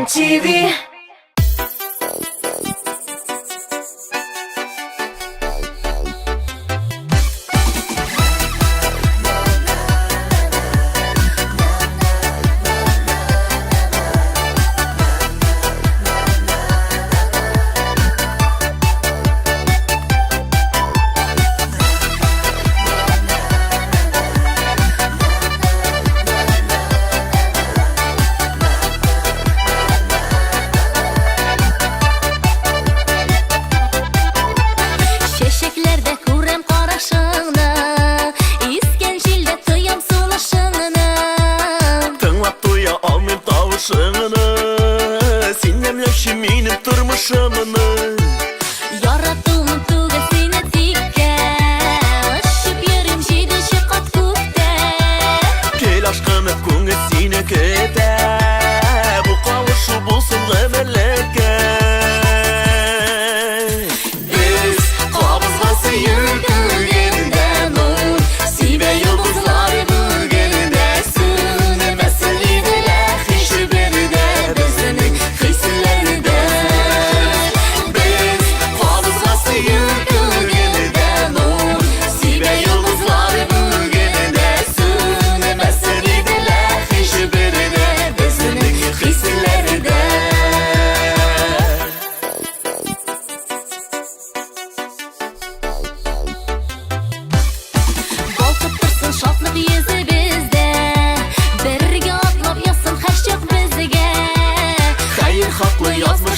MTV. Menim turmuşumunu Yarattım tuğla seni dikke Işıp yerim jidi çıkat kukte Kel aşkımı kunga sine kete Bu kavuşu bulsun gımeleke Biz kabızgası yürgülgenden ol Sibe yıldızlar bugünde Sünmesin idiler Hişi biri de bizinin hisleri de Biz kabızgası yürgülgenden ol Sibe yıldızlar bugünde Sünmesin idiler Hişi biri de bizinin hisleri de Balkıp dursun şatlık yüzü bizde Birge atlap yazsın her çok bizge Hayır haklı yazma